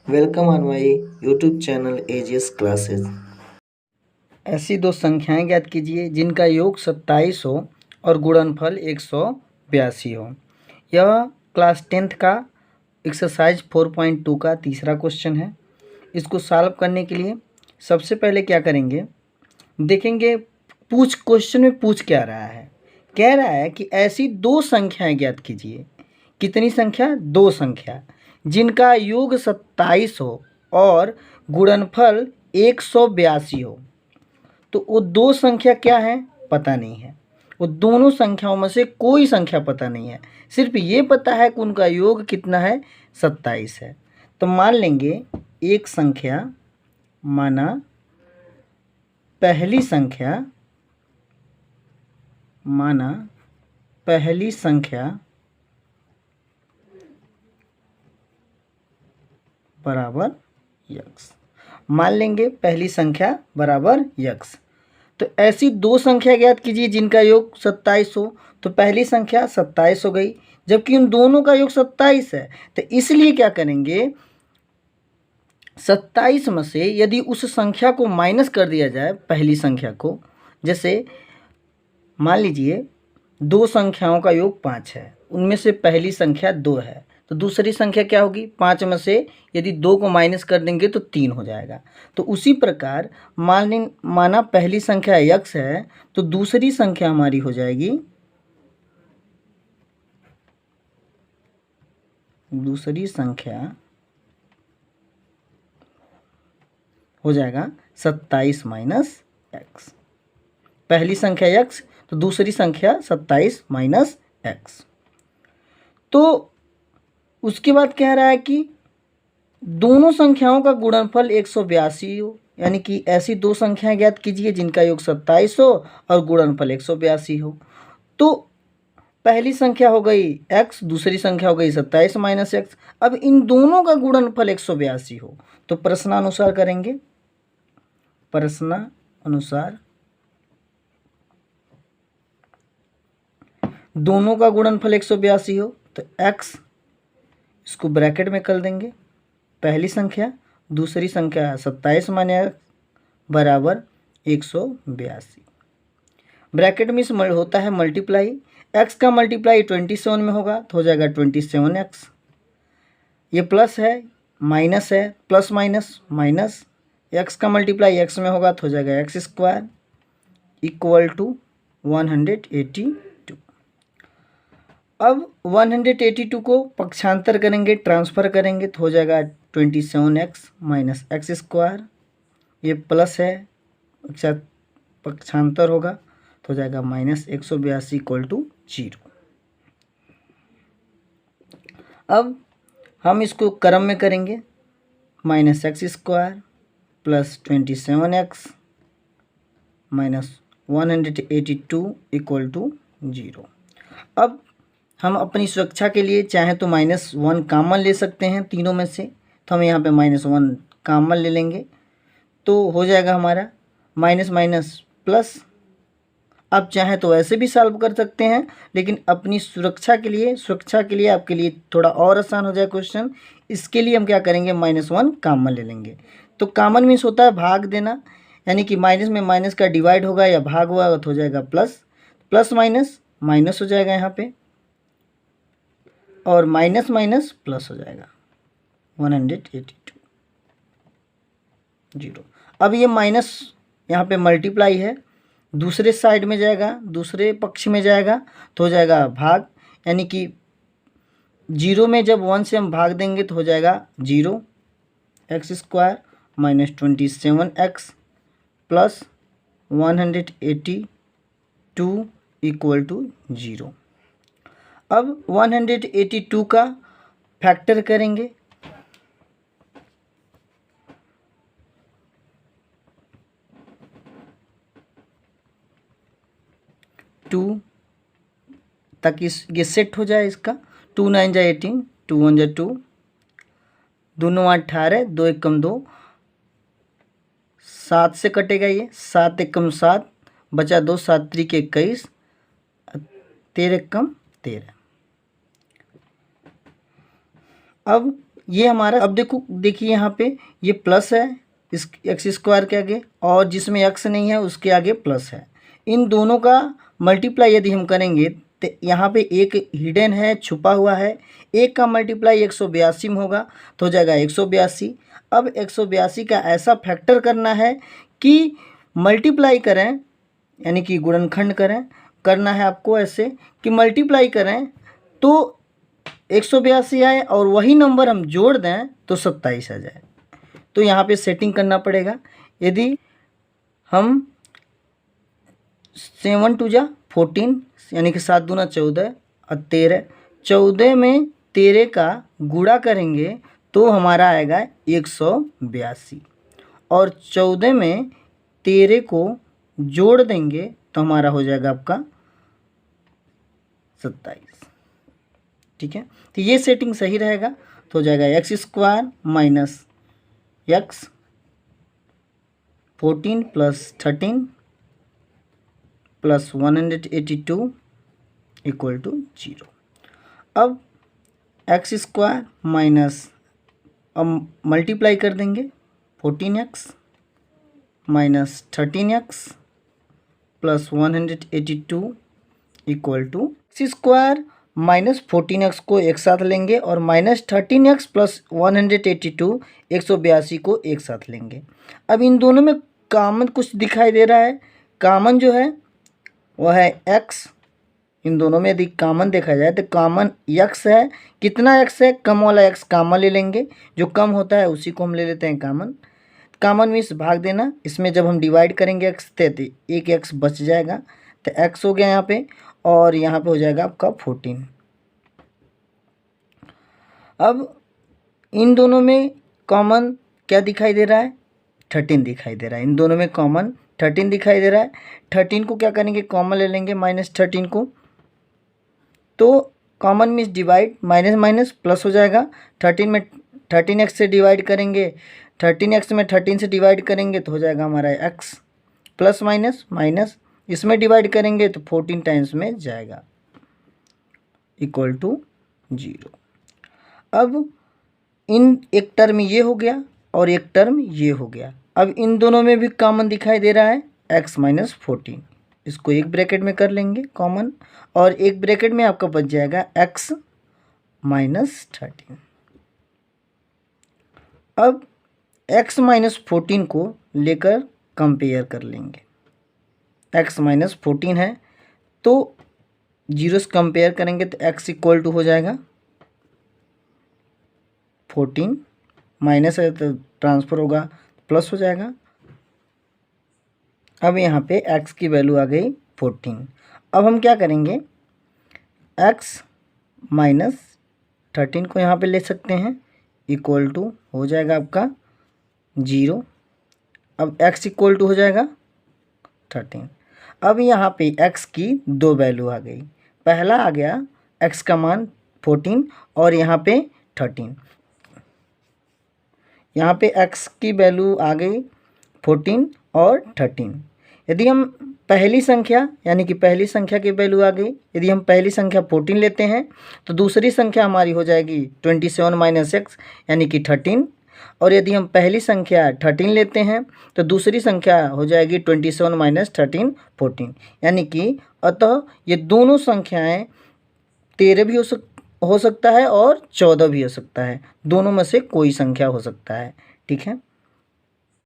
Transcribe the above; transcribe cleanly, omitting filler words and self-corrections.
Welcome on my YouTube channel AGS classes. ऐसी दो संख्याएं ज्ञात कीजिए जिनका योग 27 हो और गुणनफल 182 हो। यह क्लास 10th का एक्सरसाइज 4.2 का तीसरा क्वेश्चन है। इसको सॉल्व करने के लिए सबसे पहले क्या करेंगे, देखेंगे क्वेश्चन में पूछ क्या रहा है। कह रहा है कि ऐसी दो संख्याएं ज्ञात कीजिए। कितनी संख्या? दो संख्या जिनका योग 27 हो और गुणनफल 182 हो। तो वो दो संख्या क्या है पता नहीं है। वो दोनों संख्याओं में से कोई संख्या पता नहीं है, सिर्फ ये पता है कि उनका योग कितना है, 27 है। तो मान लेंगे एक संख्या, माना पहली संख्या बराबर यक्स। मान लेंगे पहली संख्या बराबर यक्स। तो ऐसी दो संख्या ज्ञात कीजिए जिनका योग 27 हो। तो पहली संख्या 27 हो गई, जबकि उन दोनों का योग 27 है। तो इसलिए क्या करेंगे, 27 में से यदि उस संख्या को माइनस कर दिया जाए, पहली संख्या को, जैसे मान लीजिए दो संख्याओं का योग 5 है, उनमें से पहली संख्या 2 है, तो दूसरी संख्या क्या होगी, 5 में से यदि 2 को माइनस कर देंगे तो 3 हो जाएगा। तो उसी प्रकार माना पहली संख्या यक्स है, तो दूसरी संख्या हमारी हो जाएगी, दूसरी संख्या हो जाएगा 27 माइनस एक्स। पहली संख्या यक्स तो दूसरी संख्या 27 माइनस एक्स। तो उसके बाद कह रहा है कि दोनों संख्याओं का गुणनफल 182 हो, यानी कि ऐसी दो संख्याएं ज्ञात कीजिए जिनका योग 27 हो और गुणनफल 182 हो। तो पहली संख्या हो गई x, दूसरी संख्या हो गई 27 माइनस एक्स। अब इन दोनों का गुणनफल 182 हो तो प्रश्नानुसार करेंगे। प्रश्नानुसार दोनों का गुणनफल 182 हो तो x, इसको ब्रैकेट में कर देंगे, पहली संख्या दूसरी संख्या 27 माइनस बराबर 182। ब्रैकेट में होता है मल्टीप्लाई, x का मल्टीप्लाई 27 में होगा तो हो जाएगा 27x। ये प्लस है माइनस है, प्लस माइनस माइनस, x का मल्टीप्लाई x में होगा तो हो जाएगा x स्क्वायर इक्वल टू 182। अब 182 को पक्षांतर करेंगे, ट्रांसफ़र करेंगे तो हो जाएगा 27x माइनस एक्स स्क्वायर। ये प्लस है, पक्षांतर होगा तो हो जाएगा माइनस 182 इक्वल टू 0। अब हम इसको क्रम में करेंगे, minus x square plus 27x minus 182 equal to 0। अब हम अपनी सुरक्षा के लिए चाहे तो -1 कॉमन ले सकते हैं तीनों में से, तो हम यहाँ पे -1 कॉमन ले लेंगे तो हो जाएगा हमारा माइनस माइनस प्लस। आप चाहें तो ऐसे भी सॉल्व कर सकते हैं, लेकिन अपनी सुरक्षा के लिए आपके लिए थोड़ा और आसान हो जाए क्वेश्चन, इसके लिए हम क्या करेंगे, -1 कॉमन ले लेंगे। तो कॉमन मीन्स होता है भाग देना, यानी कि माइनस में माइनस का डिवाइड होगा या भाग होगा तो हो जाएगा प्लस, प्लस माइनस माइनस हो जाएगा यहाँ पे, और माइनस माइनस प्लस हो जाएगा 182 0। अब ये माइनस यहाँ पे मल्टीप्लाई है, दूसरे साइड में जाएगा, दूसरे पक्ष में जाएगा तो हो जाएगा भाग, यानी कि 0 में जब 1 से हम भाग देंगे तो हो जाएगा 0 x square minus 27x plus 182 equal to 0। अब 182 का फैक्टर करेंगे, टू, ताकि ये सेट हो जाए इसका, 2 9 जा 18, 2 1 जा 2, दोनों 18, 2 1 कम 2, 7 से कटेगा ये, 7 1 कम 7, बचा 2, 7 3 के 21, 13 1 कम 13। अब ये हमारा, अब देखिए यहाँ पे ये प्लस है इस एक्स स्क्वायर के आगे, और जिसमें एक्स नहीं है उसके आगे प्लस है। इन दोनों का मल्टीप्लाई यदि हम करेंगे तो यहाँ पे एक हिडन है, छुपा हुआ है। एक का मल्टीप्लाई 182 में होगा तो हो जाएगा 182। अब 182 का ऐसा फैक्टर करना है कि मल्टीप्लाई करें, यानी कि गुणनखंड करना है आपको ऐसे कि मल्टीप्लाई करें तो 182 आए और वही नंबर हम जोड़ दें तो 27 आ जाए। तो यहाँ पे सेटिंग करना पड़ेगा। यदि हम 7 2 जा 14, यानी कि 7 दूना 14 और 13, 14 में 13 का गुणा करेंगे तो हमारा आएगा 182, और 14 में 13 को जोड़ देंगे तो हमारा हो जाएगा आपका 27। ठीक है, तो ये सेटिंग सही रहेगा तो हो जाएगा x square minus x 14 plus 13 plus 182 equal to 0। अब एक्स स्क्वायर माइनस, अब मल्टीप्लाई कर देंगे 14x minus 13x plus 182 equal to x square minus 14x को एक साथ लेंगे और माइनस 13x प्लस 182 182 को एक साथ लेंगे। अब इन दोनों में कॉमन कुछ दिखाई दे रहा है, कॉमन जो है वह है x। इन दोनों में यदि कॉमन देखा जाए तो कॉमन x है। कितना x है? कम वाला x कॉमन ले लेंगे, जो कम होता है उसी को हम ले लेते हैं कॉमन। कॉमन मीन्स भाग देना। इसमें जब हम डिवाइड करेंगे x से तो एक x बच जाएगा, तो x हो गया यहाँ पे, और यहाँ पे हो जाएगा आपका 14। अब इन दोनों में कॉमन क्या दिखाई दे रहा है? 13 दिखाई दे रहा है। इन दोनों में कॉमन 13 दिखाई दे रहा है। 13 को क्या करेंगे? कॉमन ले लेंगे, माइनस 13 को। तो common means divide, minus minus plus हो जाएगा। 13 में 13x से डिवाइड करेंगे, 13x में 13 से डिवाइड करेंगे तो हो जाएगा हमारा x, प्लस माइनस माइनस, इसमें डिवाइड करेंगे तो 14 टाइम्स में जाएगा इक्वल टू 0। अब इन एक टर्म ये हो गया और एक टर्म ये हो गया। अब इन दोनों में भी कॉमन दिखाई दे रहा है x माइनस 14, इसको एक ब्रैकेट में कर लेंगे कॉमन, और एक ब्रैकेट में आपका बच जाएगा x माइनस 13। अब x माइनस 14 को लेकर कंपेयर कर लेंगे। x माइनस 14 है तो 0 से कंपेयर करेंगे तो x इक्वल टू हो जाएगा 14, माइनस है तो ट्रांसफ़र होगा प्लस हो जाएगा। अब यहाँ पे x की वैल्यू आ गई 14। अब हम क्या करेंगे? x माइनस 13 को यहाँ पे ले सकते हैं, इक्वल टू हो जाएगा आपका 0। अब x इक्वल टू हो जाएगा 13। अब यहाँ पे x की दो वैल्यू आ गई। पहला आ गया x का मान 14 और यहाँ पे 13। यहाँ पे x की वैल्यू आ गई 14 और 13। यदि हम पहली संख्या, यानी कि पहली संख्या की वैल्यू आ गई, यदि हम पहली संख्या 14 लेते हैं तो दूसरी संख्या हमारी हो जाएगी 27 माइनस x, यानी कि 13। और यदि हम पहली संख्या 13 लेते हैं तो दूसरी संख्या हो जाएगी 27 माइनस 13 14, यानी कि अतः ये दोनों संख्याएं 13 भी हो सकता है और 14 भी हो सकता है। दोनों में से कोई संख्या हो सकता है। ठीक है।